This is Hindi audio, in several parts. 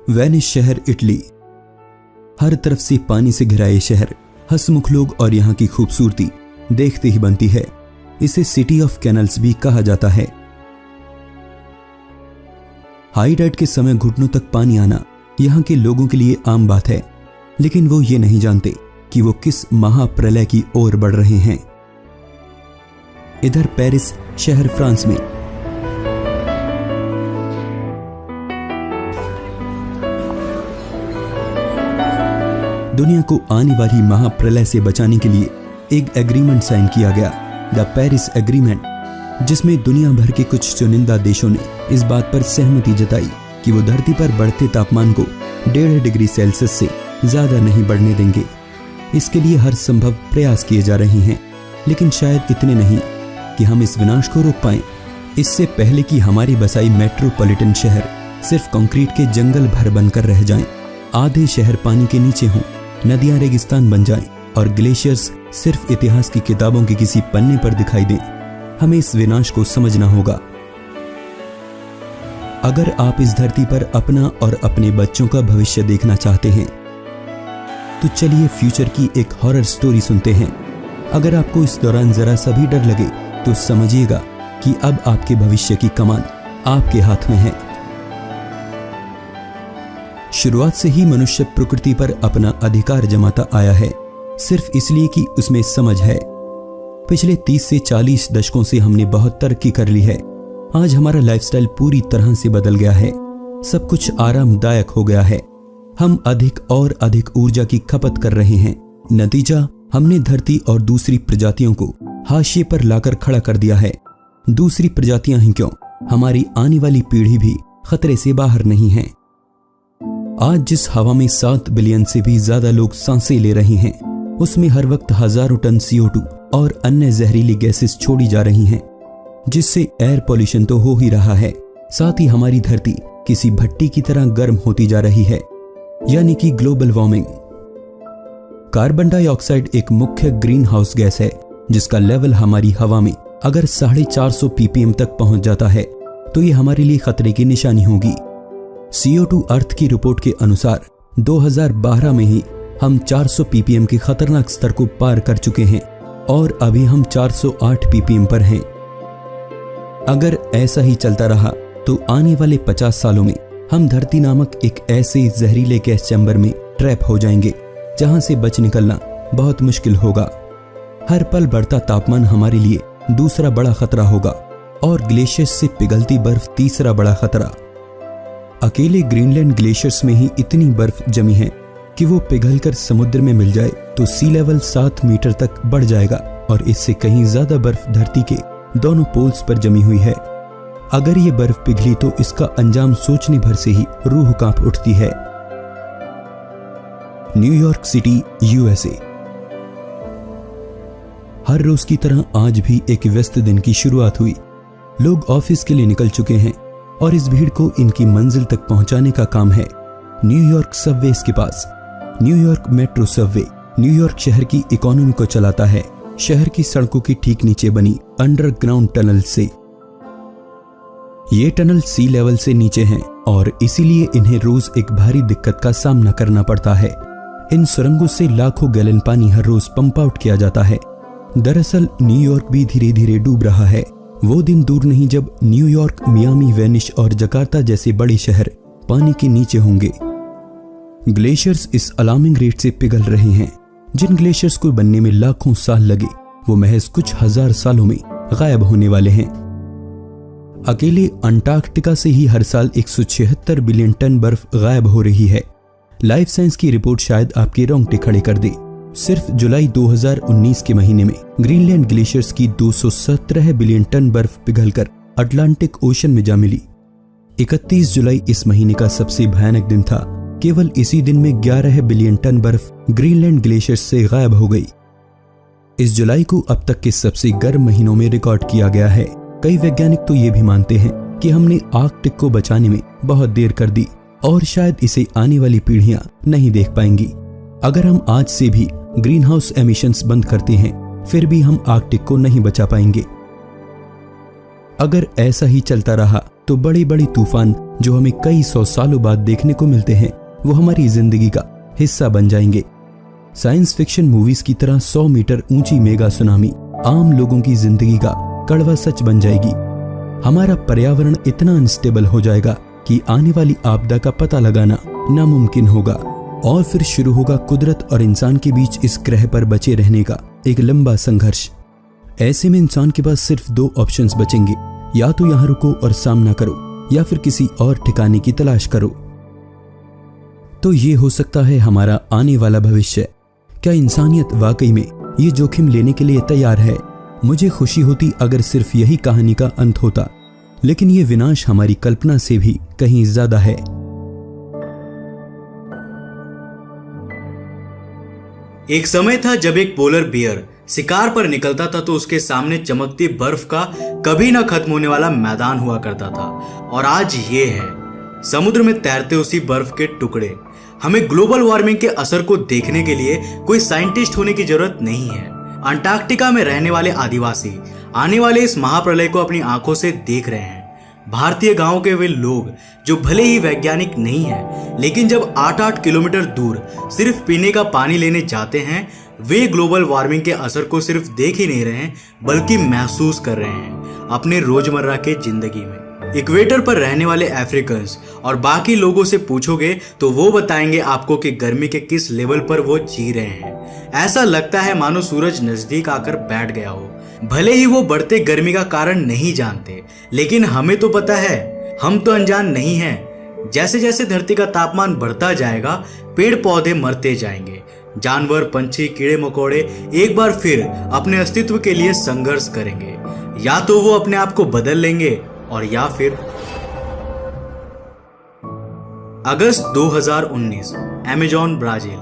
वेनिस शहर, इटली। हर तरफ से पानी से घिरा ये शहर, हंसमुख लोग और यहाँ की खूबसूरती देखते ही बनती है। इसे सिटी ऑफ कैनल्स भी कहा जाता है। हाई टाइड के समय घुटनों तक पानी आना यहाँ के लोगों के लिए आम बात है, लेकिन वो ये नहीं जानते कि वो किस महाप्रलय की ओर बढ़ रहे हैं। इधर पेरिस शहर, फ्रांस में दुनिया को आने वाली महाप्रलय से बचाने के लिए एक एग्रीमेंट साइन किया गया, द पेरिस एग्रीमेंट, जिसमें दुनिया भर के कुछ चुनिंदा देशों ने इस बात पर सहमति जताई कि वो धरती पर बढ़ते तापमान को 1.5 डिग्री सेल्सियस से ज्यादा नहीं बढ़ने देंगे। इसके लिए हर संभव प्रयास किए जा रहे हैं, लेकिन शायद इतने नहीं कि हम इस विनाश को रोक पाएं। इससे पहले कि हमारी बसाई मेट्रोपॉलिटन शहर सिर्फ कंक्रीट के जंगल भर बनकर रह जाएं, आधे शहर पानी के नीचे हों, नदियां रेगिस्तान बन जाएं और ग्लेशियर्स सिर्फ इतिहास की किताबों के किसी पन्ने पर दिखाई दें, हमें इस विनाश को समझना होगा। अगर आप इस धरती पर अपना और अपने बच्चों का भविष्य देखना चाहते हैं तो चलिए फ्यूचर की एक हॉरर स्टोरी सुनते हैं। अगर आपको इस दौरान जरा सा भी डर लगे तो समझिएगा कि अब आपके भविष्य की कमान आपके हाथ में है। शुरुआत से ही मनुष्य प्रकृति पर अपना अधिकार जमाता आया है, सिर्फ इसलिए कि उसमें समझ है। पिछले 30 से 40 दशकों से हमने बहुत तरक्की कर ली है। आज हमारा लाइफस्टाइल पूरी तरह से बदल गया है, सब कुछ आरामदायक हो गया है। हम अधिक और अधिक ऊर्जा की खपत कर रहे हैं। नतीजा, हमने धरती और दूसरी प्रजातियों को हाशिए पर लाकर खड़ा कर दिया है। दूसरी प्रजातियां ही क्यों, हमारी आने वाली पीढ़ी भी खतरे से बाहर नहीं है। आज जिस हवा में 7 बिलियन से भी ज्यादा लोग सांसें ले रहे हैं, उसमें हर वक्त हजारों टन CO2 और अन्य जहरीली गैसेस छोड़ी जा रही हैं, जिससे एयर पॉल्यूशन तो हो ही रहा है, साथ ही हमारी धरती किसी भट्टी की तरह गर्म होती जा रही है, यानी कि ग्लोबल वार्मिंग। कार्बन डाइऑक्साइड एक मुख्य ग्रीन हाउस गैस है, जिसका लेवल हमारी हवा में अगर 450 ppm तक पहुंच जाता है तो ये हमारे लिए खतरे की निशानी होगी। CO2 अर्थ की रिपोर्ट के अनुसार 2012 में ही हम 400 ppm के खतरनाक स्तर को पार कर चुके हैं और अभी हम 408 ppm पर हैं। अगर ऐसा ही चलता रहा तो आने वाले 50 सालों में हम धरती नामक एक ऐसे जहरीले गैस चैम्बर में ट्रैप हो जाएंगे जहां से बच निकलना बहुत मुश्किल होगा। हर पल बढ़ता तापमान हमारे लिए दूसरा बड़ा खतरा होगा और ग्लेशियर्स से पिघलती बर्फ तीसरा बड़ा खतरा। अकेले ग्रीनलैंड ग्लेशियर्स में ही इतनी बर्फ जमी है कि वो पिघलकर समुद्र में मिल जाए तो सी लेवल 7 मीटर तक बढ़ जाएगा और इससे कहीं ज्यादा बर्फ धरती के दोनों पोल्स पर जमी हुई है। अगर ये बर्फ पिघली तो इसका अंजाम सोचने भर से ही रूह कांप उठती है। New York city, USA। हर रोज की तरह आज भी एक व्यस्त दिन की शुरुआत हुई। लोग ऑफिस के लिए निकल चुके हैं और इस भीड़ को इनकी मंजिल तक पहुंचाने का काम है न्यूयॉर्क सबवेज के पास। न्यूयॉर्क मेट्रो सबवे न्यूयॉर्क शहर की इकोनॉमी को चलाता है, शहर की सड़कों के ठीक नीचे बनी अंडरग्राउंड टनल से। ये टनल सी लेवल से नीचे हैं और इसीलिए इन्हें रोज एक भारी दिक्कत का सामना करना पड़ता है। इन सुरंगों से लाखों गैलन पानी हर रोज पंप आउट किया जाता है। दरअसल न्यूयॉर्क भी धीरे धीरे डूब रहा है। वो दिन दूर नहीं जब न्यूयॉर्क, मियामी, वेनिस और जकार्ता जैसे बड़े शहर पानी के नीचे होंगे। ग्लेशियर्स इस अलार्मिंग रेट से पिघल रहे हैं। जिन ग्लेशियर्स को बनने में लाखों साल लगे वो महज कुछ हजार सालों में गायब होने वाले हैं। अकेले अंटार्कटिका से ही हर साल 176 बिलियन टन बर्फ गायब हो रही है। लाइफ साइंस की रिपोर्ट शायद आपके रोंगटे खड़े कर दे। सिर्फ जुलाई 2019 के महीने में ग्रीनलैंड ग्लेशियर्स की 217 बिलियन टन बर्फ पिघलकर अटलांटिक ओशन में जा मिली। 31 जुलाई इस महीने का सबसे भयानक दिन था। केवल इसी दिन में 11 बिलियन टन बर्फ ग्रीनलैंड ग्लेशियर्स से गायब हो गई। इस जुलाई को अब तक के सबसे गर्म महीनों में रिकॉर्ड किया गया है। कई वैज्ञानिक तो ये भी मानते हैं कि हमने आर्कटिक को बचाने में बहुत देर कर दी और शायद इसे आने वाली पीढ़ियां नहीं देख पाएंगी। अगर हम आज से भी ग्रीन हाउस एमिशंस बंद करते हैं फिर भी हम आर्कटिक को नहीं बचा पाएंगे। अगर ऐसा ही चलता रहा तो बड़े बड़े तूफान जो हमें कई 100 सालों बाद देखने को मिलते हैं वो हमारी जिंदगी का हिस्सा बन जाएंगे। साइंस फिक्शन मूवीज की तरह 100 मीटर ऊंची मेगा सुनामी आम लोगों की जिंदगी का कड़वा सच बन जाएगी। हमारा पर्यावरण इतना अनस्टेबल हो जाएगा कि आने वाली आपदा का पता लगाना नामुमकिन होगा और फिर शुरू होगा कुदरत और इंसान के बीच इस ग्रह पर बचे रहने का एक लंबा संघर्ष। ऐसे में इंसान के पास सिर्फ 2 ऑप्शंस बचेंगे, या तो यहां रुको और सामना करो या फिर किसी और ठिकाने की तलाश करो। तो ये हो सकता है हमारा आने वाला भविष्य। क्या इंसानियत वाकई में ये जोखिम लेने के लिए तैयार है? मुझे खुशी होती अगर सिर्फ यही कहानी का अंत होता, लेकिन ये विनाश हमारी कल्पना से भी कहीं ज्यादा है। एक समय था जब एक पोलर बियर शिकार पर निकलता था तो उसके सामने चमकती बर्फ का कभी ना खत्म होने वाला मैदान हुआ करता था, और आज ये है समुद्र में तैरते उसी बर्फ के टुकड़े। हमें ग्लोबल वार्मिंग के असर को देखने के लिए कोई साइंटिस्ट होने की जरूरत नहीं है। अंटार्कटिका में रहने वाले आदिवासी आने वाले इस महाप्रलय को अपनी आंखों से देख रहे हैं। भारतीय गांवों के वे लोग जो भले ही वैज्ञानिक नहीं है, लेकिन जब 8-8 किलोमीटर दूर सिर्फ पीने का पानी लेने जाते हैं, वे ग्लोबल वार्मिंग के असर को सिर्फ देख ही नहीं रहे हैं बल्कि महसूस कर रहे हैं अपने रोजमर्रा के जिंदगी में। इक्वेटर पर रहने वाले अफ्रीकन्स और बाकी लोगों से पूछोगे तो वो बताएंगे आपको कि गर्मी के किस लेवल पर वो जी रहे हैं। ऐसा लगता है मानो सूरज नजदीक आकर बैठ गया हो। भले ही वो बढ़ते गर्मी का कारण नहीं जानते, लेकिन हमें तो पता है, हम तो अनजान नहीं हैं। जैसे जैसे धरती का तापमान बढ़ता जाएगा, पेड़ पौधे मरते जाएंगे, जानवर, पंछी, कीड़े मकोड़े एक बार फिर अपने अस्तित्व के लिए संघर्ष करेंगे। या तो वो अपने आप को बदल लेंगे और या फिर अगस्त 2019 अमेज़न ब्राजील।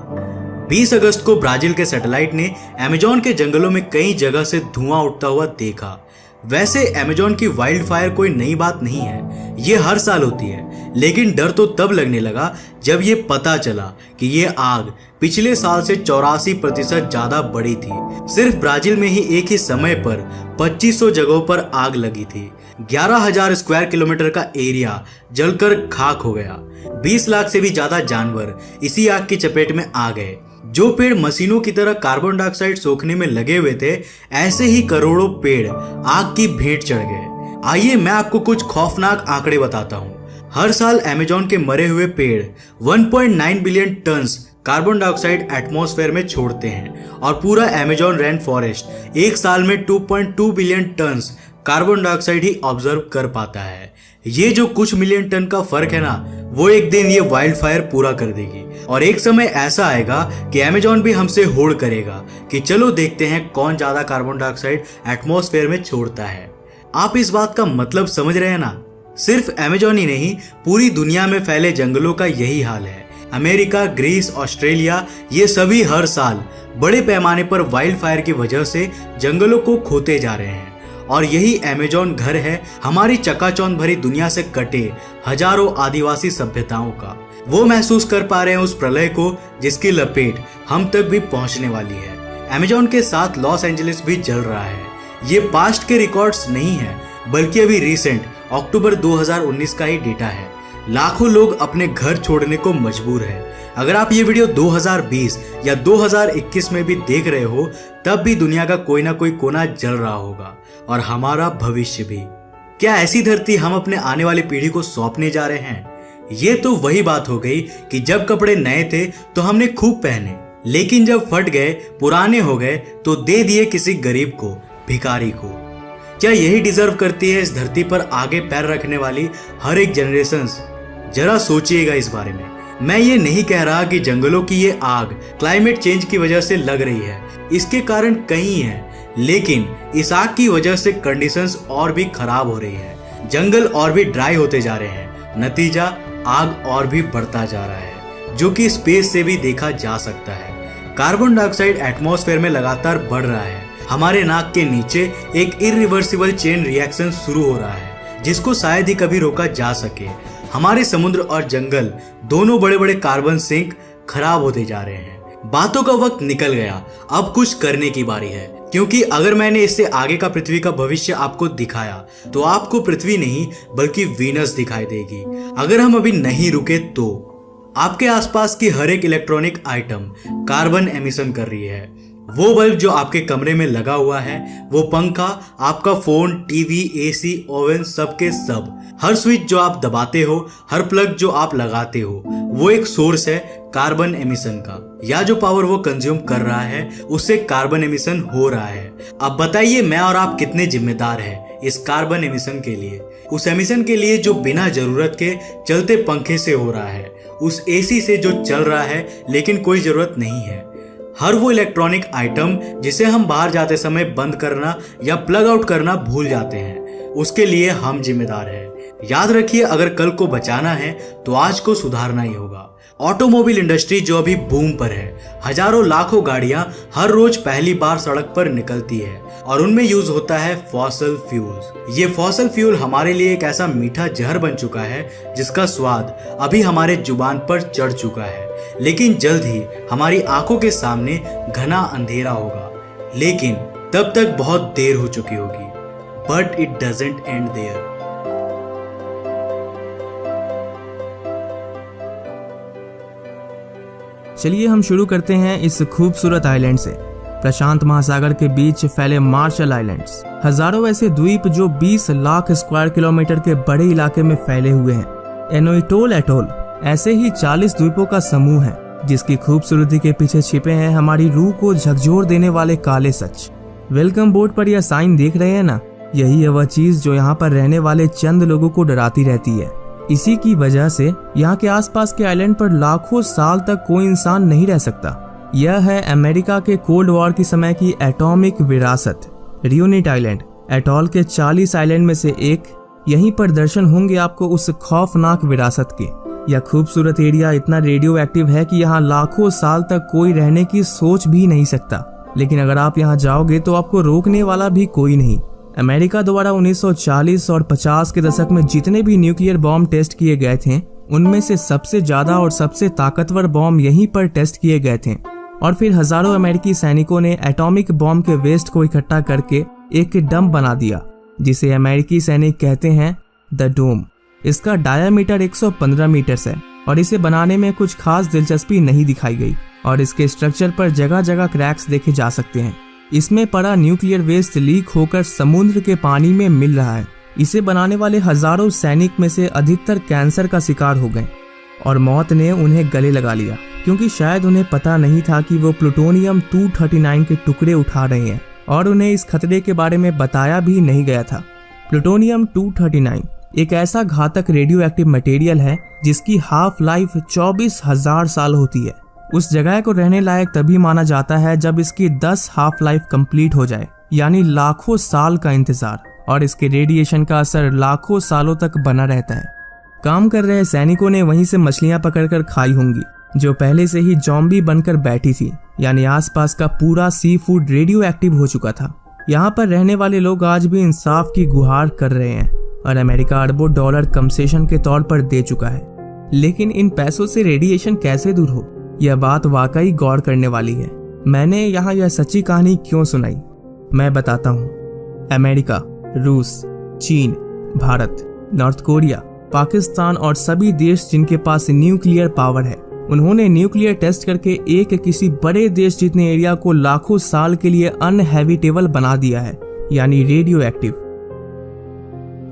20 अगस्त को ब्राजील के सैटेलाइट ने अमेज़न के जंगलों में कई जगह से धुआं उठता हुआ देखा। वैसे अमेज़न की वाइल्ड फायर कोई नई बात नहीं है, ये हर साल होती है, लेकिन डर तो तब लगने लगा जब ये पता चला कि ये आग पिछले साल से 84% ज्यादा बढ़ी थी। सिर्फ ब्राजील में ही एक ही समय पर 2500 जगहों पर आग लगी थी। 11,000 स्क्वायर किलोमीटर का एरिया जलकर खाक हो गया। 20 लाख से भी ज्यादा जानवर इसी आग की चपेट में आ गए। जो पेड़ मशीनों की तरह कार्बन डाइऑक्साइड सोखने में लगे हुए थे, ऐसे ही करोड़ों पेड़ आग की भेंट चढ़ गए। आइए मैं आपको कुछ खौफनाक आंकड़े बताता हूँ। हर साल अमेज़न के मरे हुए पेड़ 1.9 billion turns carbon dioxide atmosphere में छोड़ते हैं, और पूरा अमेज़न रेन फॉरेस्ट एक साल में 2.2 बिलियन टन्स कार्बन डाइऑक्साइड ही ऑब्जर्व कर पाता है। ये जो कुछ मिलियन टन का फर्क है ना, वो एक दिन ये वाइल्ड फायर पूरा कर देगी, और एक समय ऐसा आएगा कि अमेज़न भी हमसे होड़ करेगा कि चलो देखते हैं कौन ज्यादा कार्बन डाइऑक्साइड एटमॉस्फेयर में छोड़ता है। आप इस बात का मतलब समझ रहे हैं ना? सिर्फ अमेज़न ही नहीं, पूरी दुनिया में फैले जंगलों का यही हाल है। अमेरिका, ग्रीस, ऑस्ट्रेलिया, ये सभी हर साल बड़े पैमाने पर वाइल्ड फायर की वजह से जंगलों को खोते जा रहे हैं, और यही अमेज़न घर है हमारी चकाचौंध भरी दुनिया से कटे हजारों आदिवासी सभ्यताओं का। वो महसूस कर पा रहे हैं उस प्रलय को जिसकी लपेट हम तक भी पहुंचने वाली है। अमेज़न के साथ लॉस एंजलिस भी जल रहा है। ये पास्ट के रिकॉर्ड्स नहीं है, बल्कि अभी रिसेंट अक्टूबर 2019 का ही डेटा है। लाखों लोग अपने घर छोड़ने को मजबूर है। अगर आप ये वीडियो 2020 या 2021 में भी देख रहे हो, तब भी दुनिया का कोई ना कोई कोना जल रहा होगा, और हमारा भविष्य भी। क्या ऐसी धरती हम अपने आने वाली पीढ़ी को सौंपने जा रहे हैं? ये तो वही बात हो गई कि जब कपड़े नए थे तो हमने खूब पहने, लेकिन जब फट गए, पुराने हो गए, तो दे दिए किसी गरीब को, भिखारी को। क्या यही डिजर्व करती है इस धरती पर आगे पैर रखने वाली हर एक जनरेशन? जरा सोचिएगा इस बारे में। मैं ये नहीं कह रहा कि जंगलों की ये आग क्लाइमेट चेंज की वजह से लग रही है, इसके कारण कई हैं, लेकिन इस आग की वजह से कंडीशंस और भी खराब हो रही है। जंगल और भी ड्राई होते जा रहे हैं, नतीजा आग और भी बढ़ता जा रहा है, जो कि स्पेस से भी देखा जा सकता है। कार्बन डाइऑक्साइड एटमॉस्फेयर में लगातार बढ़ रहा है। हमारे नाक के नीचे एक इरिवर्सिबल चेन रिएक्शन शुरू हो रहा है, जिसको शायद ही कभी रोका जा सके। हमारे समुद्र और जंगल दोनों बड़े बड़े कार्बन सिंक खराब होते जा रहे हैं। बातों का वक्त निकल गया, अब कुछ करने की बारी है। क्योंकि अगर मैंने इससे आगे का पृथ्वी का भविष्य आपको दिखाया तो आपको पृथ्वी नहीं बल्कि वीनस दिखाई देगी। अगर हम अभी नहीं रुके तो आपके आसपास की हर एक इलेक्ट्रॉनिक आइटम कार्बन एमिशन कर रही है। वो बल्ब जो आपके कमरे में लगा हुआ है, वो पंखा, आपका फोन, टीवी, एसी, ओवन, सब के सब, हर स्विच जो आप दबाते हो, हर प्लग जो आप लगाते हो, वो एक सोर्स है कार्बन एमिशन का। या जो पावर वो कंज्यूम कर रहा है उससे कार्बन एमिशन हो रहा है। अब बताइए मैं और आप कितने जिम्मेदार हैं इस कार्बन एमिशन के लिए, उस एमिशन के लिए जो बिना जरूरत के चलते पंखे से हो रहा है, उस एसी से जो चल रहा है लेकिन कोई जरूरत नहीं है, हर वो इलेक्ट्रॉनिक आइटम जिसे हम बाहर जाते समय बंद करना या प्लग आउट करना भूल जाते हैं, उसके लिए हम जिम्मेदार हैं। याद रखिए, अगर कल को बचाना है तो आज को सुधारना ही होगा। ऑटोमोबाइल इंडस्ट्री जो अभी बूम पर है, हजारों लाखों गाड़ियां हर रोज पहली बार सड़क पर निकलती है और उनमें यूज होता है फॉसिल फ्यूल्स। ये फॉसिल फ्यूल हमारे लिए एक ऐसा मीठा जहर बन चुका है जिसका स्वाद अभी हमारे जुबान पर चढ़ चुका है, लेकिन जल्द ही हमारी आंखों के सामने घना अंधेरा होगा। लेकिन तब तक बहुत देर हो चुकी होगी। But it doesn't end there. चलिए हम शुरू करते हैं इस खूबसूरत आइलैंड से। प्रशांत महासागर के बीच फैले मार्शल आइलैंड्स, हजारों ऐसे द्वीप जो 20 लाख स्क्वायर किलोमीटर के बड़े इलाके में फैले हुए हैं। एनोइटोल एटोल ऐसे ही 40 द्वीपों का समूह है जिसकी खूबसूरती के पीछे छिपे हैं हमारी रूह को झकझोर देने वाले काले सच। वेलकम बोर्ड पर यह साइन देख रहे हैं ना, यही है वह चीज जो यहाँ पर रहने वाले चंद लोगों को डराती रहती है। इसी की वजह से यहाँ के आसपास के आइलैंड पर लाखों साल तक कोई इंसान नहीं रह सकता। यह है अमेरिका के कोल्ड वॉर की समय की एटॉमिक विरासत, रियूनिट आइलैंड। एटॉल के 40 आइलैंड में से एक। यहीं पर दर्शन होंगे आपको उस खौफनाक विरासत के। यह खूबसूरत एरिया इतना रेडियो एक्टिव है कि यहाँ लाखों साल तक कोई रहने की सोच भी नहीं सकता, लेकिन अगर आप यहाँ जाओगे तो आपको रोकने वाला भी कोई नहीं। अमेरिका द्वारा 1940 और 50 के दशक में जितने भी न्यूक्लियर बॉम्ब टेस्ट किए गए थे, उनमें से सबसे ज्यादा और सबसे ताकतवर बॉम्ब यहीं पर टेस्ट किए गए थे। और फिर हजारों अमेरिकी सैनिकों ने एटॉमिक बॉम्ब के वेस्ट को इकट्ठा करके एक डंप बना दिया, जिसे अमेरिकी सैनिक कहते हैं द डोम। इसका डायामीटर 115 मीटर है और इसे बनाने में कुछ खास दिलचस्पी नहीं दिखाई गई और इसके स्ट्रक्चर पर जगह जगह क्रैक्स देखे जा सकते हैं। इसमें पड़ा न्यूक्लियर वेस्ट लीक होकर समुद्र के पानी में मिल रहा है। इसे बनाने वाले हजारों सैनिक में से अधिकतर कैंसर का शिकार हो गए और मौत ने उन्हें गले लगा लिया, क्योंकि शायद उन्हें पता नहीं था कि वो प्लूटोनियम 239 के टुकड़े उठा रहे हैं और उन्हें इस खतरे के बारे में बताया भी नहीं गया था। प्लूटोनियम 239 एक ऐसा घातक रेडियो एक्टिव मटेरियल है जिसकी हाफ लाइफ 24,000 साल होती है। उस जगह को रहने लायक तभी माना जाता है जब इसकी 10 हाफ लाइफ कंप्लीट हो जाए, यानी लाखों साल का इंतजार, और इसके रेडिएशन का असर लाखों सालों तक बना रहता है। काम कर रहे सैनिकों ने वहीं से मछलियां पकड़कर खाई होंगी जो पहले से ही जॉम्बी बनकर बैठी थी, यानी आसपास का पूरा सी फूड रेडियो एक्टिव हो चुका था। यहाँ पर रहने वाले लोग आज भी इंसाफ की गुहार कर रहे हैं और अमेरिका अरबों डॉलर कंसेशन के तौर पर दे चुका है। लेकिन इन पैसों से रेडिएशन कैसे दूर हो, यह बात वाकई गौर करने वाली है। मैंने यहाँ यह सच्ची कहानी क्यों सुनाई, मैं बताता हूँ। अमेरिका, रूस, चीन, भारत, नॉर्थ कोरिया, पाकिस्तान और सभी देश जिनके पास न्यूक्लियर पावर है, उन्होंने न्यूक्लियर टेस्ट करके एक किसी बड़े देश जितने एरिया को लाखों साल के लिए अनहैबिटेबल बना दिया है, यानी रेडियो एक्टिव।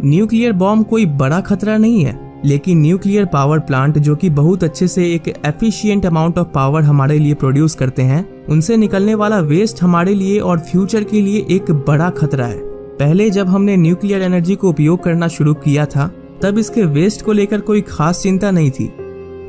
न्यूक्लियर बॉम्ब कोई बड़ा खतरा नहीं है, लेकिन न्यूक्लियर पावर प्लांट जो कि बहुत अच्छे से एक एफिशिएंट अमाउंट ऑफ पावर हमारे लिए प्रोड्यूस करते हैं, उनसे निकलने वाला वेस्ट हमारे लिए और फ्यूचर के लिए एक बड़ा खतरा है। पहले जब हमने न्यूक्लियर एनर्जी को उपयोग करना शुरू किया था, तब इसके वेस्ट को लेकर कोई खास चिंता नहीं थी।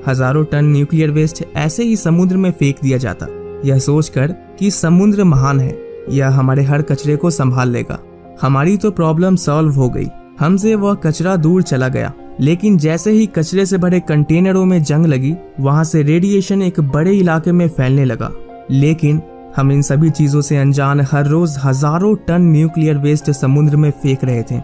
हजारों टन न्यूक्लियर वेस्ट ऐसे ही समुद्र में फेंक दिया जाता, यह सोचकर कि समुद्र महान है, यह हमारे हर कचरे को संभाल लेगा। हमारी तो प्रॉब्लम सॉल्व हो गई, हमसे वह कचरा दूर चला गया। लेकिन जैसे ही कचरे से भरे कंटेनरों में जंग लगी, वहां से रेडिएशन एक बड़े इलाके में फैलने लगा। लेकिन हम इन सभी चीजों से अनजान हर रोज हजारों टन न्यूक्लियर वेस्ट समुद्र में फेंक रहे थे।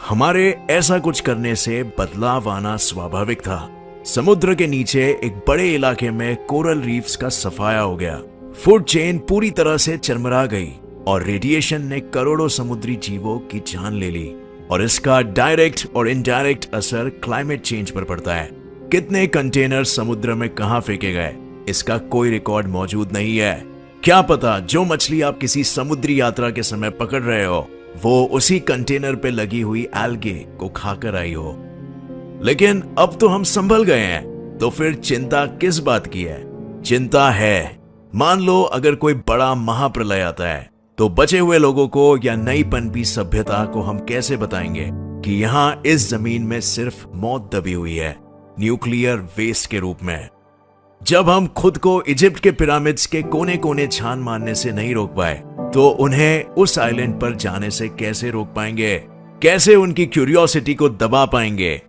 हमारे ऐसा कुछ करने से बदलाव आना स्वाभाविक था। समुद्र के नीचे एक बड़े इलाके में कोरल रीफ्स का सफाया हो गया। फूड चेन पूरी तरह से चरमरा गई और रेडिएशन ने करोड़ों समुद्री जीवों की जान ले ली और इसका डायरेक्ट और इनडायरेक्ट असर क्लाइमेट चेंज पर पड़ता है। कितने कंटेनर समुद्र में कहां फेंके गए, इसका कोई रिकॉर्ड मौजूद नहीं है। क्या पता जो मछली आप किसी समुद्री यात्रा के समय पकड़ रहे हो वो उसी कंटेनर पे लगी हुई एल्गे को खाकर आई हो। लेकिन अब तो हम संभल गए हैं, तो फिर चिंता किस बात की है? चिंता है, मान लो अगर कोई बड़ा महाप्रलय आता है तो बचे हुए लोगों को या नई पनपी सभ्यता को हम कैसे बताएंगे कि यहाँ इस जमीन में सिर्फ मौत दबी हुई है, न्यूक्लियर वेस्ट के रूप में। जब हम खुद को इजिप्ट के पिरामिड्स के कोने कोने छान मारने से नहीं रोक पाए तो उन्हें उस आइलैंड पर जाने से कैसे रोक पाएंगे? कैसे उनकी क्यूरियोसिटी को दबा पाएंगे?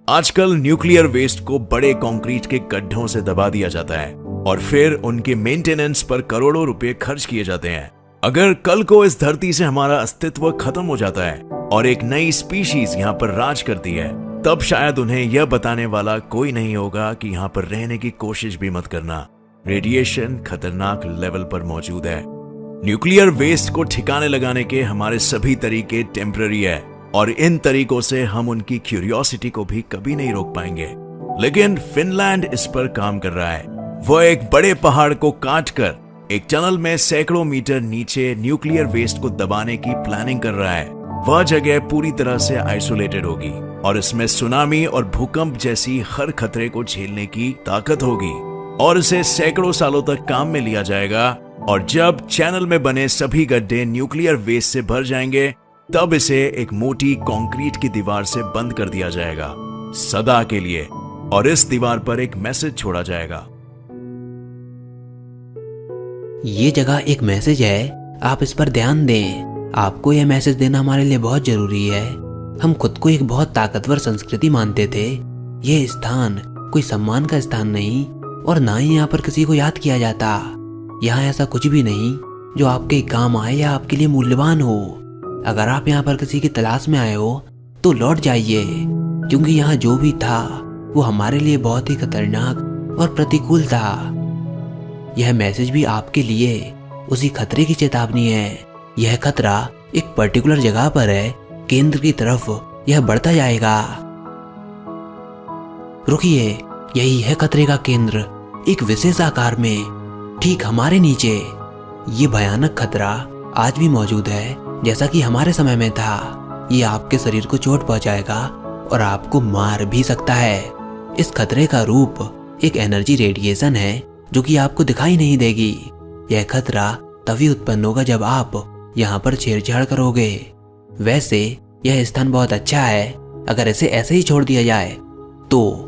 आजकल न्यूक्लियर वेस्ट को बड़े कंक्रीट के गड्ढों से दबा दिया जाता है और फिर उनके मेंटेनेंस पर करोड़ों रुपए खर्च किए जाते हैं। अगर कल को इस धरती से हमारा अस्तित्व खत्म हो जाता है और एक नई स्पीशीज यहाँ पर राज करती है, तब शायद उन्हें यह बताने वाला कोई नहीं होगा कि यहाँ पर रहने की कोशिश भी मत करना, रेडिएशन खतरनाक लेवल पर मौजूद है। न्यूक्लियर वेस्ट को ठिकाने लगाने के हमारे सभी तरीके टेम्पररी है और इन तरीकों से हम उनकी क्यूरियोसिटी को भी कभी नहीं रोक पाएंगे। लेकिन फिनलैंड इस पर काम कर रहा है। वह एक बड़े पहाड़ को काट कर एक टनल में सैकड़ों मीटर नीचे न्यूक्लियर वेस्ट को दबाने की प्लानिंग कर रहा है। वह जगह पूरी तरह से आइसोलेटेड होगी और इसमें सुनामी और भूकंप जैसी हर खतरे को झेलने की ताकत होगी और इसे सैकड़ों सालों तक काम में लिया जाएगा। और जब चैनल में बने सभी गड्ढे न्यूक्लियर वेस्ट से भर जाएंगे तब इसे एक मोटी कंक्रीट की दीवार से बंद कर दिया जाएगा सदा के लिए, और इस दीवार पर एक मैसेज छोड़ा जाएगा। ये जगह एक मैसेज है, आप इस पर ध्यान दें। आपको यह मैसेज देना हमारे लिए बहुत जरूरी है। हम खुद को एक बहुत ताकतवर संस्कृति मानते थे। यह स्थान कोई सम्मान का स्थान नहीं और ना ही यहाँ पर किसी को याद किया जाता। यहाँ ऐसा कुछ भी नहीं जो आपके काम आए या आपके लिए मूल्यवान हो। अगर आप यहाँ पर किसी की तलाश में आए हो तो लौट जाइए, क्योंकि यहाँ जो भी था वो हमारे लिए बहुत ही खतरनाक और प्रतिकूल था। यह मैसेज भी आपके लिए उसी खतरे की चेतावनी है। यह खतरा एक पर्टिकुलर जगह पर है, केंद्र की तरफ यह बढ़ता जाएगा। रुकिए, यही है खतरे का केंद्र, एक विशेष आकार में ठीक हमारे नीचे। ये भयानक खतरा आज भी मौजूद है, जैसा कि हमारे समय में था। ये आपके शरीर को चोट पहुंचाएगा और आपको मार भी सकता है। इस खतरे का रूप एक एनर्जी रेडिएशन है जो कि आपको दिखाई नहीं देगी। यह खतरा तभी उत्पन्न होगा जब आप यहाँ पर छेड़छाड़ करोगे। वैसे यह स्थान बहुत अच्छा है, अगर इसे ऐसे ही छोड़ दिया जाए तो।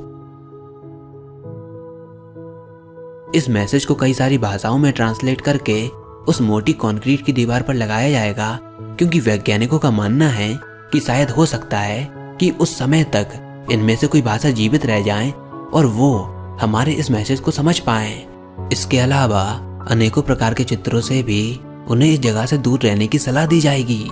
इस मैसेज को कई सारी भाषाओं में ट्रांसलेट करके उस मोटी कंक्रीट की दीवार पर लगाया जाएगा, क्योंकि वैज्ञानिकों का मानना है कि शायद हो सकता है कि उस समय तक इनमें से कोई भाषा जीवित रह जाए और वो हमारे इस मैसेज को समझ पाएं। इसके अलावा अनेकों प्रकार के चित्रों से भी उन्हें इस जगह से दूर रहने की सलाह दी जाएगी।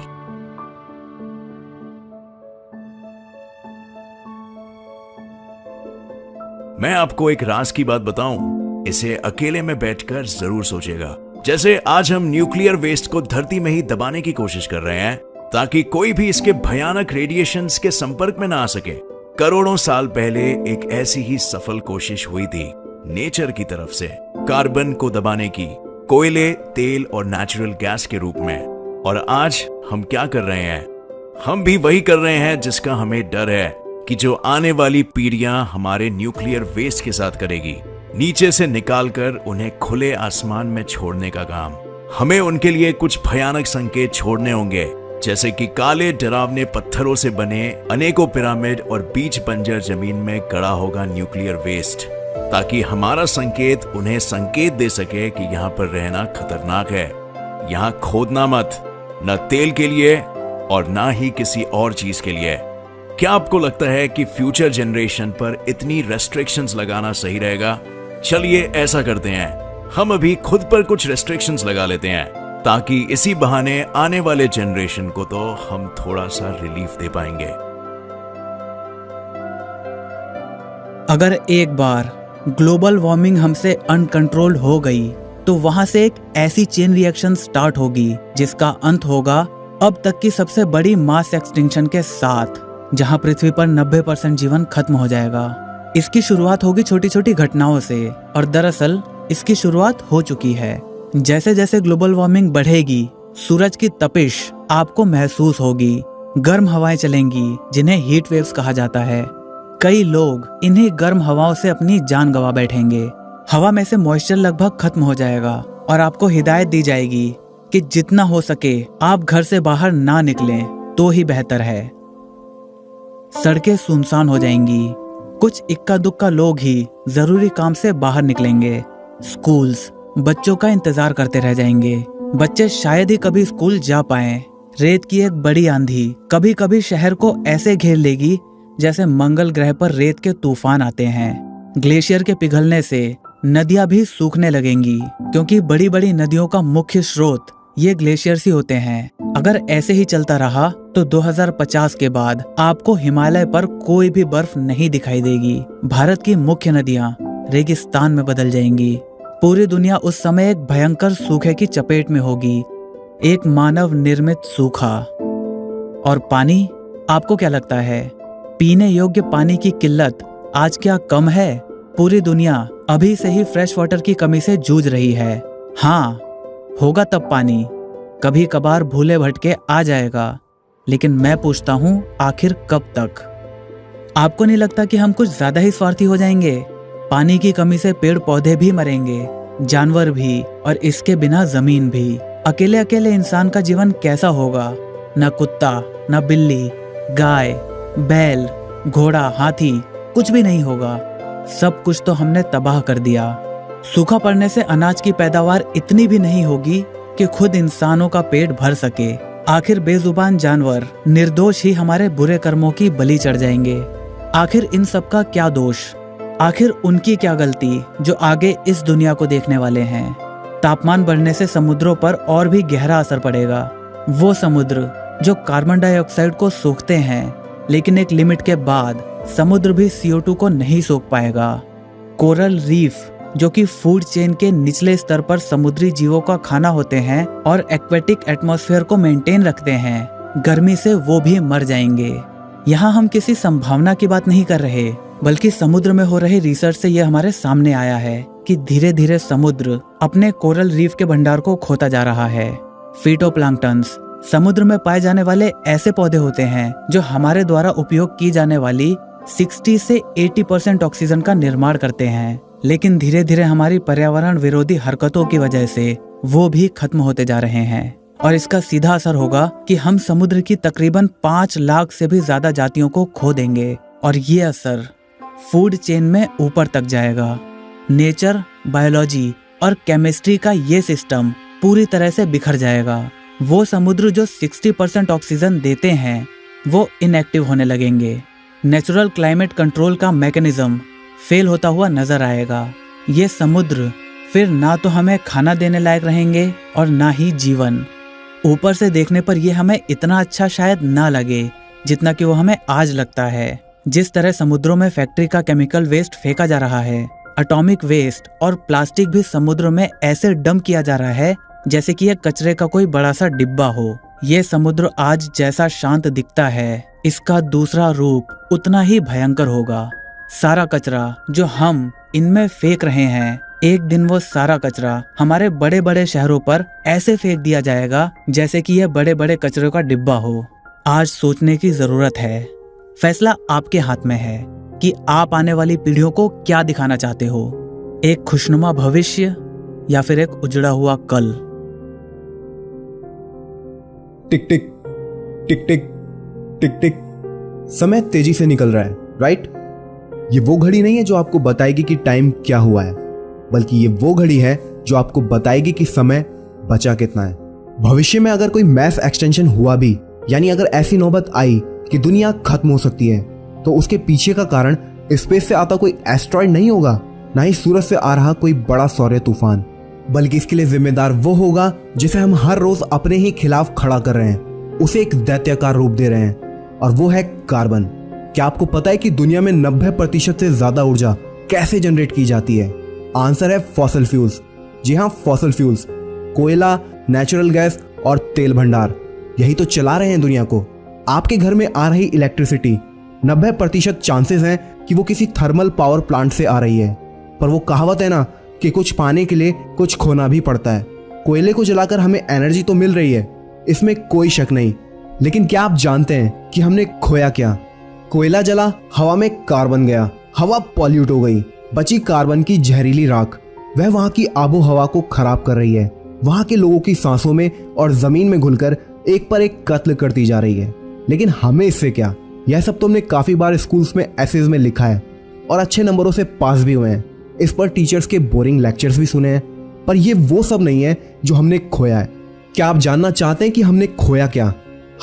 मैं आपको एक राज की बात बताऊं, इसे अकेले में बैठकर जरूर सोचेगा। जैसे आज हम न्यूक्लियर वेस्ट को धरती में ही दबाने की कोशिश कर रहे हैं ताकि कोई भी इसके भयानक रेडिएशंस के संपर्क में ना आ सके। करोड़ों साल पहले एक ऐसी ही सफल कोशिश हुई थी नेचर की तरफ से, कार्बन को दबाने की, कोयले, तेल और नेचुरल गैस के रूप में। और आज हम क्या कर रहे हैं? हम भी वही कर रहे हैं जिसका हमें डर है कि जो आने वाली पीढ़ियां हमारे न्यूक्लियर वेस्ट के साथ करेगी, नीचे से निकालकर उन्हें खुले आसमान में छोड़ने का काम। हमें उनके लिए कुछ भयानक संकेत छोड़ने होंगे, जैसे कि काले डरावने पत्थरों से बने अनेकों पिरामिड और बीच बंजर जमीन में गड़ा होगा न्यूक्लियर वेस्ट, ताकि हमारा संकेत उन्हें संकेत दे सके कि यहाँ पर रहना खतरनाक है। यहाँ खोदना मत, न तेल के लिए और ना ही किसी और चीज के लिए। क्या आपको लगता है कि फ्यूचर जनरेशन पर इतनी रेस्ट्रिक्शंस लगाना सही रहेगा? चलिए ऐसा करते हैं, हम अभी खुद पर कुछ रेस्ट्रिक्शंस लगा लेते हैं, ताकि इसी बहाने आने वाले जनरेशन को तो हम थोड़ा सा रिलीफ दे पाएंगे। अगर एक बार ग्लोबल वार्मिंग हमसे अनकंट्रोल्ड हो गई तो वहां से एक ऐसी चेन रिएक्शन स्टार्ट होगी जिसका अंत होगा अब तक की सबसे बड़ी मास एक्सटिंक्शन के साथ, जहां पृथ्वी पर 90% जीवन खत्म हो जाएगा। इसकी शुरुआत होगी छोटी छोटी घटनाओं से, और दरअसल इसकी शुरुआत हो चुकी है। जैसे जैसे ग्लोबल वार्मिंग बढ़ेगी, सूरज की तपिश आपको महसूस होगी, गर्म हवाएं चलेंगी जिन्हें हीट वेव्स कहा जाता है। कई लोग इन्हीं गर्म हवाओं से अपनी जान गंवा बैठेंगे। हवा में से मॉइस्चर लगभग खत्म हो जाएगा और आपको हिदायत दी जाएगी कि जितना हो सके आप घर से बाहर ना निकलें तो ही बेहतर है। सड़कें सुनसान हो जाएंगी, कुछ इक्का दुक्का लोग ही जरूरी काम से बाहर निकलेंगे। स्कूल्स बच्चों का इंतजार करते रह जाएंगे, बच्चे शायद ही कभी स्कूल जा पाएं। रेत की एक बड़ी आंधी कभी कभी शहर को ऐसे घेर लेगी जैसे मंगल ग्रह पर रेत के तूफान आते हैं। ग्लेशियर के पिघलने से नदियां भी सूखने लगेंगी, क्योंकि बड़ी बड़ी नदियों का मुख्य स्रोत ये ग्लेशियर्स ही होते हैं। अगर ऐसे ही चलता रहा तो 2050 के बाद आपको हिमालय पर कोई भी बर्फ नहीं दिखाई देगी। भारत की मुख्य नदियां रेगिस्तान में बदल जाएंगी। पूरी दुनिया उस समय एक भयंकर सूखे की चपेट में होगी, एक मानव निर्मित सूखा। और पानी, आपको क्या लगता है, पीने योग्य पानी की किल्लत आज क्या कम है? पूरी दुनिया अभी से ही फ्रेश वाटर की कमी से जूझ रही है। हाँ, होगा तब पानी, कभी कभार भूले भटके आ जाएगा, लेकिन मैं पूछता हूँ आखिर कब तक? आपको नहीं लगता कि हम कुछ ज्यादा ही स्वार्थी हो जाएंगे? पानी की कमी से पेड़ पौधे भी मरेंगे, जानवर भी, और इसके बिना जमीन भी। अकेले अकेले इंसान का जीवन कैसा होगा? न कुत्ता, न बिल्ली, गाय, बैल, घोड़ा, हाथी, कुछ भी नहीं होगा। सब कुछ तो हमने तबाह कर दिया। सूखा पड़ने से अनाज की पैदावार इतनी भी नहीं होगी कि खुद इंसानों का पेट भर सके। आखिर बेजुबान जानवर निर्दोष ही हमारे बुरे कर्मों की बलि चढ़ जाएंगे। आखिर इन सब का क्या दोष? आखिर उनकी क्या गलती जो आगे इस दुनिया को देखने वाले हैं? तापमान बढ़ने से समुद्रों पर और भी गहरा असर पड़ेगा। वो समुद्र जो कार्बन डाइऑक्साइड को सोखते हैं, लेकिन एक लिमिट के बाद समुद्र भी CO2 को नहीं सोख पाएगा। कोरल रीफ जो कि फूड चेन के निचले स्तर पर समुद्री जीवों का खाना होते हैं और एक्वेटिक एटमॉस्फेयर को मेंटेन रखते हैं, गर्मी से वो भी मर जाएंगे। यहाँ हम किसी संभावना की बात नहीं कर रहे, बल्कि समुद्र में हो रही रिसर्च से यह हमारे सामने आया है कि धीरे धीरे समुद्र अपने कोरल रीफ के भंडार को खोता जा रहा है। फिटोप्लैंक्टन्स समुद्र में पाए जाने वाले ऐसे पौधे होते हैं जो हमारे द्वारा उपयोग की जाने वाली 60 से 80% ऑक्सीजन का निर्माण करते हैं, लेकिन धीरे धीरे हमारी पर्यावरण विरोधी हरकतों की वजह से वो भी खत्म होते जा रहे हैं। और इसका सीधा असर होगा कि हम समुद्र की तकरीबन 5 लाख से भी ज्यादा जातियों को खो देंगे, और ये असर फूड चेन में ऊपर तक जाएगा। नेचर, बायोलॉजी और केमिस्ट्री का ये सिस्टम पूरी तरह से बिखर जाएगा। वो समुद्र जो 60% ऑक्सीजन देते हैं वो इनएक्टिव होने लगेंगे। नेचुरल क्लाइमेट कंट्रोल का मैकेनिज्म फेल होता हुआ नजर आएगा। ये समुद्र फिर ना तो हमें खाना देने लायक रहेंगे और ना ही जीवन। ऊपर से देखने पर यह हमें इतना अच्छा शायद ना लगे जितना कि वो हमें आज लगता है। जिस तरह समुद्रों में फैक्ट्री का केमिकल वेस्ट फेंका जा रहा है, एटॉमिक वेस्ट और प्लास्टिक भी समुद्र में ऐसे डंप किया जा रहा है जैसे कि यह कचरे का कोई बड़ा सा डिब्बा हो। ये समुद्र आज जैसा शांत दिखता है, इसका दूसरा रूप उतना ही भयंकर होगा। सारा कचरा जो हम इनमें फेंक रहे हैं, एक दिन वो सारा कचरा हमारे बड़े बड़े शहरों पर ऐसे फेंक दिया जाएगा जैसे कि यह बड़े बड़े कचरे का डिब्बा हो। आज सोचने की जरूरत है। फैसला आपके हाथ में है कि आप आने वाली पीढ़ियों को क्या दिखाना चाहते हो, एक खुशनुमा भविष्य या फिर एक उजड़ा हुआ कल। टिक टिक टिक टिक टिक टिक, समय तेजी से निकल रहा है, राइट? ये वो घड़ी नहीं है जो आपको बताएगी कि टाइम क्या हुआ है, बल्कि ये वो घड़ी है जो आपको बताएगी कि समय बचा कितना है। भविष्य में अगर कोई मैस एक्सटेंशन हुआ भी, यानी अगर ऐसी नौबत आई कि दुनिया खत्म हो सकती है, तो उसके पीछे का कारण स्पेस से आता कोई एस्ट्रॉइड नहीं होगा, ना ही सूरज से आ रहा कोई बड़ा सौर्य तूफान, बल्कि इसके लिए जिम्मेदार वो होगा जिसे हम हर रोज अपने ही खिलाफ खड़ा कर रहे हैं, उसे एक दैत्याकार रूप दे रहे हैं, और वो है कार्बन। क्या आपको पता है कि दुनिया में 90% से ज्यादा ऊर्जा कैसे जनरेट की जाती है? आंसर है फॉसिल फ्यूल्स, जी हाँ, फॉसिल फ्यूल्स, कोयला, नेचुरल गैस और तेल भंडार, यही तो चला रहे हैं दुनिया को। आपके घर में आ रही इलेक्ट्रिसिटी 90% चांसेस हैं कि वो किसी थर्मल पावर प्लांट से आ रही है। पर वो कहावत है ना कि कुछ पाने के लिए कुछ खोना भी पड़ता है। कोयले को जलाकर हमें एनर्जी तो मिल रही है, इसमें कोई शक नहीं, लेकिन क्या आप जानते हैं कि हमने खोया क्या? कोयला जला, हवा में कार्बन गया, हवा पॉल्यूट हो गई, बची कार्बन की जहरीली राख। वह वहां की आबो हवा को खराब कर रही है, वहां के लोगों की सांसों में और जमीन में घुलकर एक पर एक कत्ल करती जा रही है। लेकिन हमें इससे क्या? यह सब तो हमने काफी बार स्कूल्स में एसेज में लिखा है और अच्छे नंबरों से पास भी हुए हैं। इस पर टीचर्स के बोरिंग लेक्चर्स भी सुने हैं। पर ये वो सब नहीं है जो हमने खोया है। क्या आप जानना चाहते हैं कि हमने खोया क्या?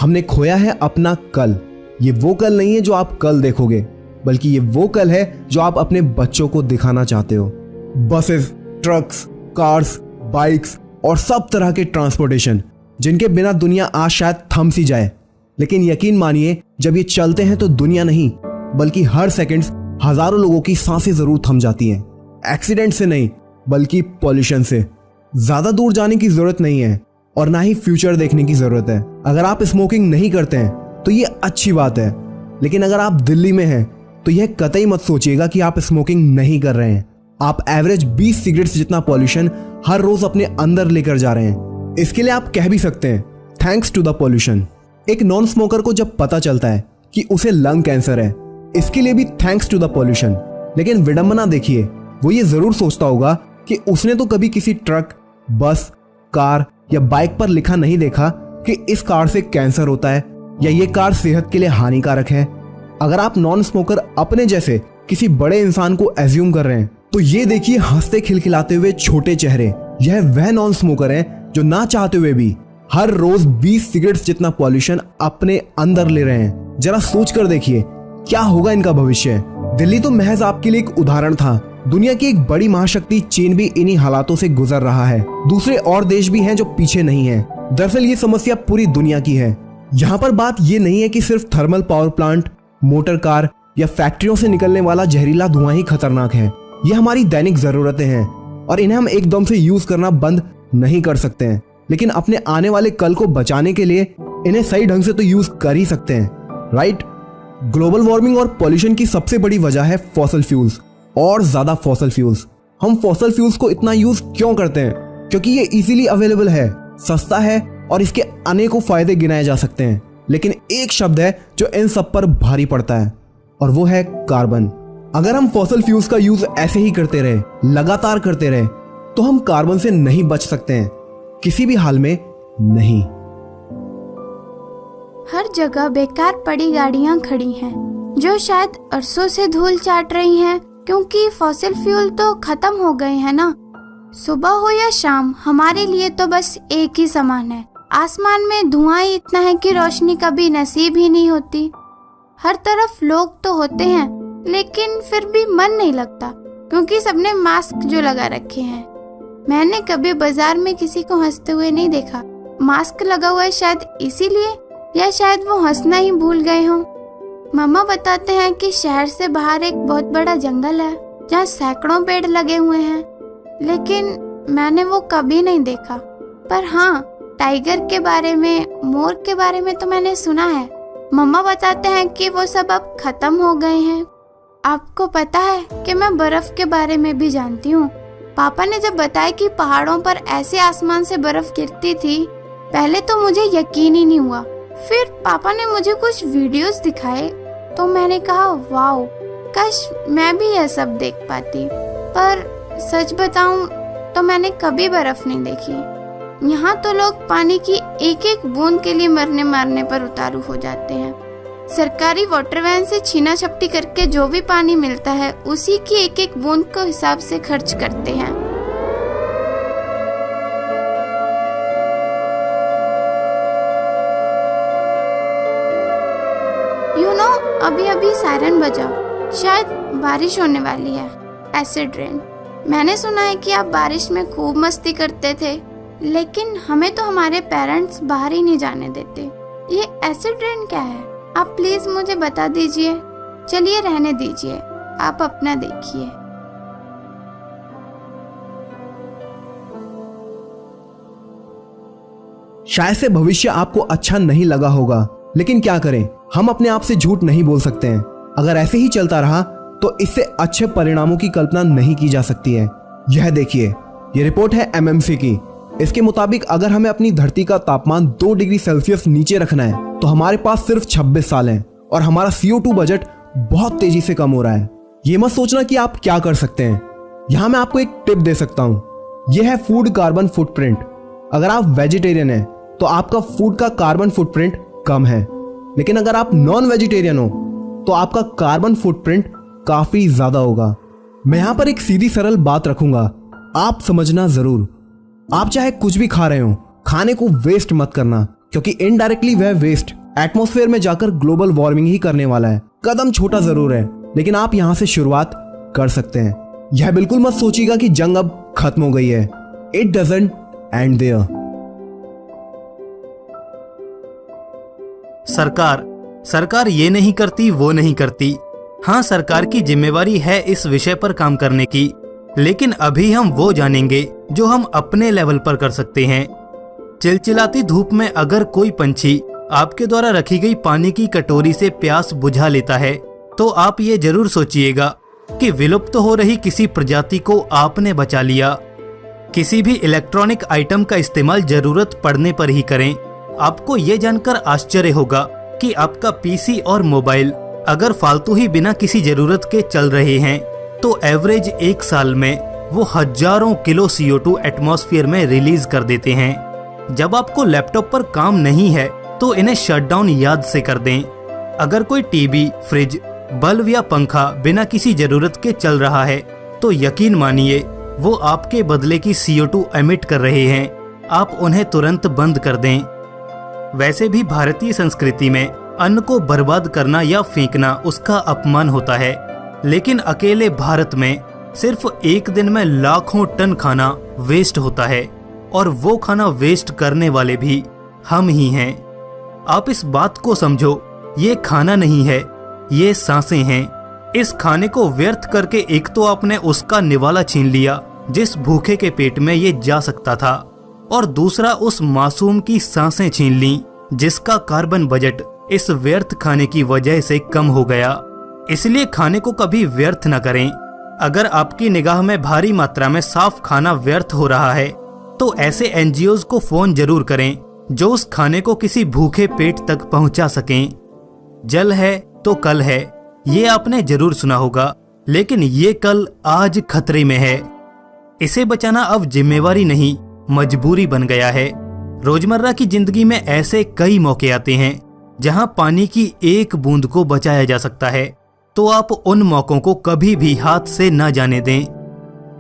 हमने खोया है अपना कल। ये वो कल नहीं है जो आप कल देखोगे, बल्कि ये वो कल है जो आप अपने बच्चों को दिखाना चाहते हो। बसेस, ट्रक्स, कार्स, बाइक्स और सब तरह के ट्रांसपोर्टेशन जिनके बिना दुनिया आज शायद थम सी जाए। लेकिन यकीन मानिए, जब ये चलते हैं तो दुनिया नहीं, बल्कि हर सेकंड हजारों लोगों की सांसें जरूर थम जाती हैं। एक्सीडेंट से नहीं, बल्कि पॉल्यूशन से। ज्यादा दूर जाने की जरूरत नहीं है और ना ही फ्यूचर देखने की जरूरत है। अगर आप स्मोकिंग नहीं करते हैं तो ये अच्छी बात है, लेकिन अगर आप दिल्ली में हैं तो यह कतई मत सोचिएगा कि आप स्मोकिंग नहीं कर रहे हैं। आप एवरेज 20 सिगरेट्स जितना पॉल्यूशन हर रोज अपने अंदर लेकर जा रहे हैं। इसके लिए आप कह भी सकते हैं थैंक्स टू द पॉल्यूशन। एक नॉन स्मोकर को जब पता चलता है कि उसे लंग कैंसर है, इसके लिए भी थैंक्स टू द पॉल्यूशन। लेकिन विडंबना देखिए, वो ये जरूर सोचता होगा कि उसने तो कभी किसी ट्रक, बस, कार या बाइक पर लिखा नहीं देखा कि इस कार से कैंसर होता है या ये कार सेहत के लिए हानिकारक है। अगर आप नॉन स्मोकर अपने जैसे किसी बड़े इंसान को एज्यूम कर रहे हैं तो ये देखिए हंसते खिलखिलाते हुए छोटे चेहरे, यह वह नॉन स्मोकर हैं जो ना चाहते हुए भी हर रोज 20 सिगरेट्स जितना पॉल्यूशन अपने अंदर ले रहे हैं। जरा सोच कर देखिए क्या होगा इनका भविष्य। दिल्ली तो महज आपके लिए एक उदाहरण था। दुनिया की एक बड़ी महाशक्ति चीन भी इन्हीं हालातों से गुजर रहा है। दूसरे और देश भी हैं जो पीछे नहीं हैं। दरअसल ये समस्या पूरी दुनिया की है। यहाँ पर बात ये नहीं है कि सिर्फ thermal power plant, motor car या फैक्ट्रियों से निकलने वाला जहरीला धुआं ही खतरनाक है। ये हमारी दैनिक जरूरतें हैं और इन्हें हम एकदम से यूज करना बंद नहीं कर सकते हैं, लेकिन अपने आने वाले कल को बचाने के लिए इन्हें सही ढंग से तो यूज कर ही सकते हैं, राइट? ग्लोबल वार्मिंग और पॉल्यूशन की सबसे बड़ी वजह है फॉसिल फ्यूल्स और ज्यादा फॉसिल फ्यूल्स। हम फॉसिल फ्यूल्स को इतना यूज क्यों करते हैं? क्योंकि ये इजीली अवेलेबल है, सस्ता है और इसके अनेकों फायदे गिनाए जा सकते हैं। लेकिन एक शब्द है जो इन सब पर भारी पड़ता है और वो है कार्बन। अगर हम फॉसिल फ्यूल्स का यूज ऐसे ही करते रहे, लगातार करते रहे, तो हम कार्बन से नहीं बच सकते हैं, किसी भी हाल में नहीं। हर जगह बेकार पड़ी गाड़ियां खड़ी हैं, जो शायद अरसों से धूल चाट रही हैं, क्योंकि फॉसिल फ्यूल तो खत्म हो गए हैं ना। सुबह हो या शाम, हमारे लिए तो बस एक ही समान है। आसमान में धुआं ही इतना है कि रोशनी कभी नसीब ही नहीं होती। हर तरफ लोग तो होते हैं, लेकिन फिर भी मन नहीं लगता, क्योंकि सबने मास्क जो लगा रखे हैं। मैंने कभी बाजार में किसी को हंसते हुए नहीं देखा। मास्क लगा हुआ है शायद इसीलिए, या शायद वो हंसना ही भूल गए हों। मामा बताते हैं कि शहर से बाहर एक बहुत बड़ा जंगल है जहाँ सैकड़ों पेड़ लगे हुए हैं, लेकिन मैंने वो कभी नहीं देखा। पर हाँ, टाइगर के बारे में, मोर के बारे में तो मैंने सुना है। मम्मा बताते हैं कि वो सब अब खत्म हो गए हैं। आपको पता है कि मैं बर्फ के बारे में भी जानती हूँ। पापा ने जब बताया कि पहाड़ों पर ऐसे आसमान से बर्फ गिरती थी, पहले तो मुझे यकीन ही नहीं हुआ। फिर पापा ने मुझे कुछ वीडियोस दिखाए तो मैंने कहा वाओ, काश मैं भी यह सब देख पाती। पर सच बताऊं तो मैंने कभी बर्फ नहीं देखी। यहाँ तो लोग पानी की एक एक बूंद के लिए मरने मारने पर उतारू हो जाते हैं। सरकारी वाटर वैन से छीना झपटी करके जो भी पानी मिलता है, उसी की एक एक बूंद को हिसाब से खर्च करते हैं। अभी अभी सायरन बजा, शायद बारिश होने वाली है। Acid rain. मैंने सुना है कि आप बारिश में खूब मस्ती करते थे, लेकिन हमें तो हमारे पेरेंट्स बाहर ही नहीं जाने देते। ये एसिड रेन क्या है? आप प्लीज मुझे बता दीजिए। चलिए रहने दीजिए, आप अपना देखिए। शायद से भविष्य आपको अच्छा नहीं लगा होगा, लेकिन क्या करें, हम अपने आप से झूठ नहीं बोल सकते हैं। अगर ऐसे ही चलता रहा तो इससे अच्छे परिणामों की कल्पना नहीं की जा सकती है। यह देखिए, ये रिपोर्ट है MMC की। इसके मुताबिक अगर हमें अपनी धरती का तापमान 2 डिग्री सेल्सियस नीचे रखना है तो हमारे पास सिर्फ 26 साल हैं और हमारा CO2 बजट बहुत तेजी से कम हो रहा है। ये मत सोचना कि आप क्या कर सकते हैं। यहाँ मैं आपको एक टिप दे सकता हूँ। यह है फूड कार्बन फुटप्रिंट। अगर आप वेजिटेरियन हैं तो आपका फूड का कार्बन फुटप्रिंट कम है, लेकिन अगर आप नॉन वेजिटेरियन हो तो आपका कार्बन फुटप्रिंट काफी ज्यादा होगा। मैं यहाँ पर एक सीधी सरल बात रखूंगा, आप समझना जरूर। आप चाहे कुछ भी खा रहे हो, खाने को वेस्ट मत करना, क्योंकि इनडायरेक्टली वह वेस्ट एटमॉस्फेयर में जाकर ग्लोबल वार्मिंग ही करने वाला है। कदम छोटा जरूर है, लेकिन आप यहाँ से शुरुआत कर सकते हैं। यह बिल्कुल मत सोचिएगा कि जंग अब खत्म हो गई है। It doesn't end there. सरकार ये नहीं करती, वो नहीं करती। हाँ, सरकार की जिम्मेवारी है इस विषय पर काम करने की, लेकिन अभी हम वो जानेंगे जो हम अपने लेवल पर कर सकते हैं। चिलचिलाती धूप में अगर कोई पंछी आपके द्वारा रखी गई पानी की कटोरी से प्यास बुझा लेता है तो आप ये जरूर सोचिएगा कि विलुप्त हो रही किसी प्रजाति को आपने बचा लिया। किसी भी इलेक्ट्रॉनिक आइटम का इस्तेमाल जरूरत पड़ने पर ही करें। आपको ये जानकर आश्चर्य होगा कि आपका PC और मोबाइल अगर फालतू ही बिना किसी जरूरत के चल रहे हैं तो एवरेज 1 साल में वो हजारों किलो CO2 एटमॉस्फेयर में रिलीज कर देते हैं। जब आपको लैपटॉप पर काम नहीं है तो इन्हें शटडाउन याद से कर दें। अगर कोई टीवी, फ्रिज, बल्ब या पंखा बिना किसी जरूरत के चल रहा है तो यकीन मानिए वो आपके बदले की CO2 एमिट कर रहे हैं। आप उन्हें तुरंत बंद कर दें। वैसे भी भारतीय संस्कृति में अन्न को बर्बाद करना या फेंकना उसका अपमान होता है, लेकिन अकेले भारत में सिर्फ एक दिन में लाखों टन खाना वेस्ट होता है और वो खाना वेस्ट करने वाले भी हम ही हैं। आप इस बात को समझो, ये खाना नहीं है, ये सांसें हैं। इस खाने को व्यर्थ करके एक तो आपने उसका निवाला छीन लिया जिस भूखे के पेट में ये जा सकता था, और दूसरा उस मासूम की सांसें छीन ली जिसका कार्बन बजट इस व्यर्थ खाने की वजह से कम हो गया। इसलिए खाने को कभी व्यर्थ न करें। अगर आपकी निगाह में भारी मात्रा में साफ खाना व्यर्थ हो रहा है तो ऐसे NGOs को फोन जरूर करें जो उस खाने को किसी भूखे पेट तक पहुंचा सकें। जल है तो कल है, ये आपने जरूर सुना होगा, लेकिन ये कल आज खतरे में है। इसे बचाना अब जिम्मेवारी नहीं, मजबूरी बन गया है। रोजमर्रा की जिंदगी में ऐसे कई मौके आते हैं जहां पानी की एक बूंद को बचाया जा सकता है, तो आप उन मौकों को कभी भी हाथ से न जाने दें।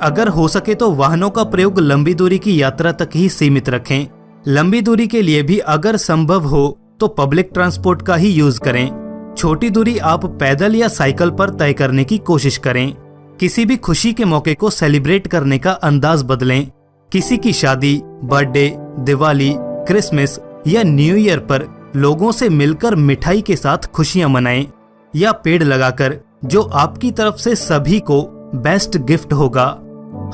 अगर हो सके तो वाहनों का प्रयोग लंबी दूरी की यात्रा तक ही सीमित रखें। लंबी दूरी के लिए भी अगर संभव हो तो पब्लिक ट्रांसपोर्ट का ही यूज करें। छोटी दूरी आप पैदल या साइकिल पर तय करने की कोशिश करें। किसी भी खुशी के मौके को सेलिब्रेट करने का अंदाज बदलें। किसी की शादी, बर्थडे, दिवाली, क्रिसमस या न्यू ईयर पर लोगों से मिलकर मिठाई के साथ खुशियां मनाएं, या पेड़ लगाकर, जो आपकी तरफ से सभी को बेस्ट गिफ्ट होगा।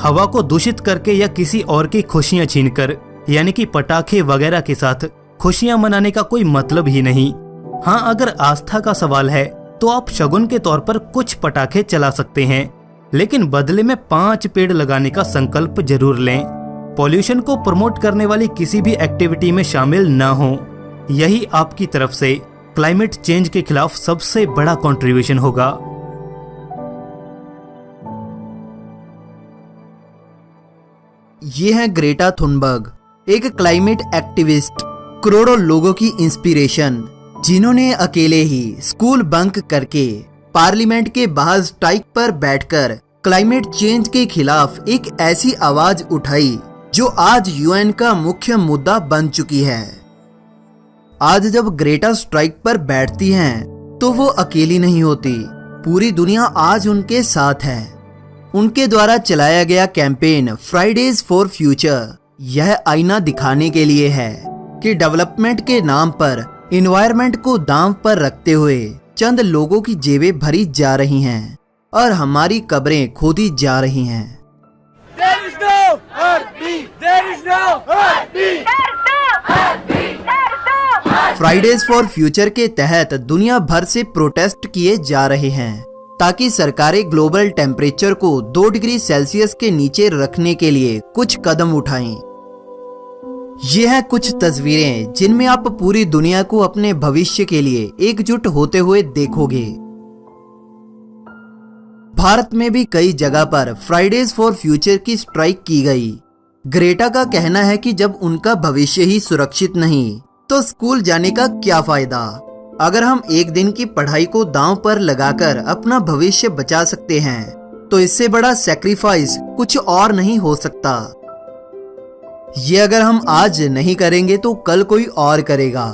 हवा को दूषित करके या किसी और की खुशियां छीनकर, यानी कि पटाखे वगैरह के साथ खुशियां मनाने का कोई मतलब ही नहीं। हाँ, अगर आस्था का सवाल है तो आप शगुन के तौर पर कुछ पटाखे चला सकते हैं, लेकिन बदले में 5 पेड़ लगाने का संकल्प जरूर लें। पॉल्यूशन को प्रमोट करने वाली किसी भी एक्टिविटी में शामिल न हो। यही आपकी तरफ से क्लाइमेट चेंज के खिलाफ सबसे बड़ा कंट्रीब्यूशन होगा। ये है ग्रेटा थुनबर्ग, एक क्लाइमेट एक्टिविस्ट, करोड़ों लोगों की इंस्पिरेशन, जिन्होंने अकेले ही स्कूल बंक करके पार्लियामेंट के बाहर स्ट्राइक पर बैठकर क्लाइमेट चेंज के खिलाफ एक ऐसी आवाज उठाई जो आज UN का मुख्य मुद्दा बन चुकी है। आज जब ग्रेटा स्ट्राइक पर बैठती हैं तो वो अकेली नहीं होती, पूरी दुनिया आज उनके साथ है। उनके द्वारा चलाया गया कैंपेन फ्राइडेज फॉर फ्यूचर यह आईना दिखाने के लिए है कि डेवलपमेंट के नाम पर एनवायरनमेंट को दांव पर रखते हुए चंद लोगों की जेबें भरी जा रही हैं और हमारी कब्रें खोदी जा रही हैं। There is no heartbeat. There is no heartbeat. There is no heartbeat. Fridays for future के तहत दुनिया भर से प्रोटेस्ट किए जा रहे हैं ताकि सरकारें ग्लोबल टेम्परेचर को 2 डिग्री सेल्सियस के नीचे रखने के लिए कुछ कदम उठाएं। ये हैं कुछ तस्वीरें जिनमें आप पूरी दुनिया को अपने भविष्य के लिए एकजुट होते हुए देखोगे। भारत में भी कई जगह पर फ्राइडेज फॉर फ्यूचर की स्ट्राइक की गई। ग्रेटा का कहना है कि जब उनका भविष्य ही सुरक्षित नहीं तो स्कूल जाने का क्या फायदा। अगर हम एक दिन की पढ़ाई को दांव पर लगाकर अपना भविष्य बचा सकते हैं तो इससे बड़ा सैक्रिफाइस कुछ और नहीं हो सकता। ये अगर हम आज नहीं करेंगे तो कल कोई और करेगा,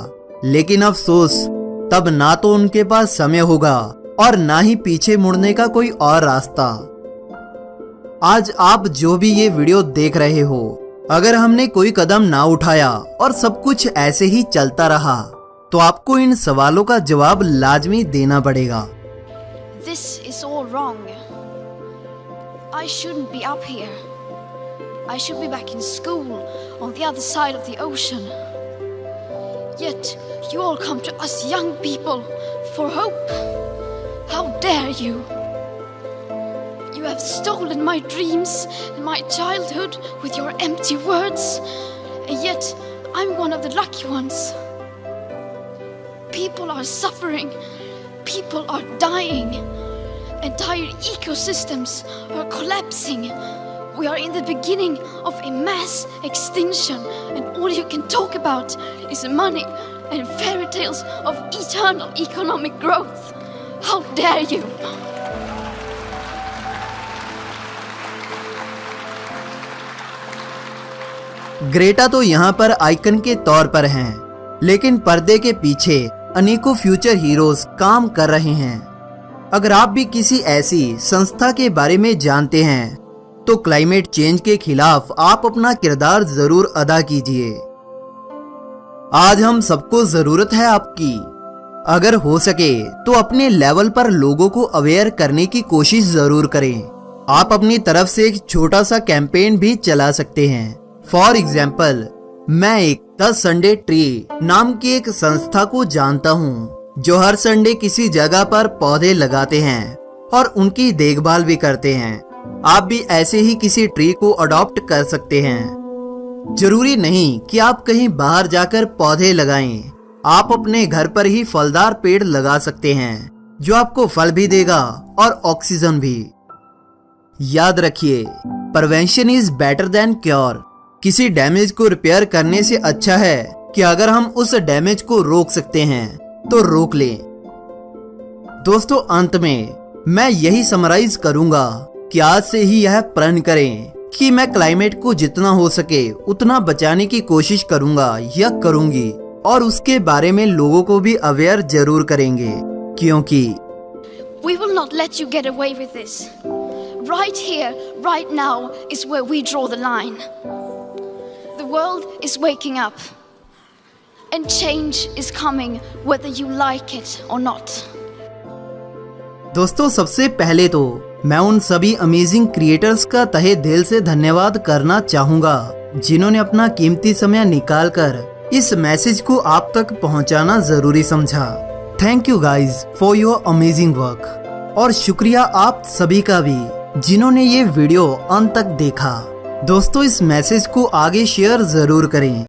लेकिन अफसोस तब ना तो उनके पास समय होगा और ना ही पीछे मुड़ने का कोई और रास्ता। आज आप जो भी ये वीडियो देख रहे हो, अगर हमने कोई कदम ना उठाया और सब कुछ ऐसे ही चलता रहा तो आपको इन सवालों का जवाब लाजमी देना पड़ेगा। This is all wrong. I shouldn't be up here. I should be back in school on the other side of the ocean. Yet you all come to us young people for hope. How dare you? You have stolen my dreams and my childhood with your empty words, and yet I'm one of the lucky ones. People are suffering, people are dying, entire ecosystems are collapsing. We are in the beginning of a mass extinction, and all you can talk about is money and fairy tales of eternal economic growth. How dare you? Greta तो यहाँ पर आइकन के तौर पर हैं, लेकिन पर्दे के पीछे अनेकों फ्यूचर हीरोज काम कर रहे हैं। अगर आप भी किसी ऐसी संस्था के बारे में जानते हैं तो क्लाइमेट चेंज के खिलाफ आप अपना किरदार जरूर अदा कीजिए। आज हम सबको जरूरत है आपकी। अगर हो सके तो अपने लेवल पर लोगों को अवेयर करने की कोशिश जरूर करें। आप अपनी तरफ से एक छोटा सा कैंपेन भी चला सकते हैं। फॉर एग्जाम्पल, मैं एक द संडे ट्री नाम की एक संस्था को जानता हूँ जो हर संडे किसी जगह पर पौधे लगाते हैं और उनकी देखभाल भी करते हैं। आप भी ऐसे ही किसी ट्री को अडॉप्ट कर सकते हैं। जरूरी नहीं कि आप कहीं बाहर जाकर पौधे लगाएं। आप अपने घर पर ही फलदार पेड़ लगा सकते हैं जो आपको फल भी देगा और ऑक्सीजन भी। याद रखिए, prevention is better than cure. किसी डैमेज को रिपेयर करने से अच्छा है कि अगर हम उस डैमेज को रोक सकते हैं तो रोक लें। दोस्तों, अंत में मैं यही समराइज करूंगा कि आज से ही यह प्रण करें कि मैं क्लाइमेट को जितना हो सके उतना बचाने की कोशिश करूंगा या करूंगी, और उसके बारे में लोगों को भी अवेयर जरूर करेंगे, क्योंकि We will not let you get away with this. Right here, right now is where we draw the line. The world is waking up, and change is coming whether you like it or not. दोस्तों, सबसे पहले तो मैं उन सभी अमेजिंग क्रिएटर्स का तहे दिल से धन्यवाद करना चाहूंगा जिन्होंने अपना कीमती समय निकालकर इस मैसेज को आप तक पहुंचाना जरूरी समझा। Thank you guys for your amazing work, और शुक्रिया आप सभी का भी जिन्होंने ये वीडियो अंत तक देखा। दोस्तों, इस मैसेज को आगे शेयर जरूर करें।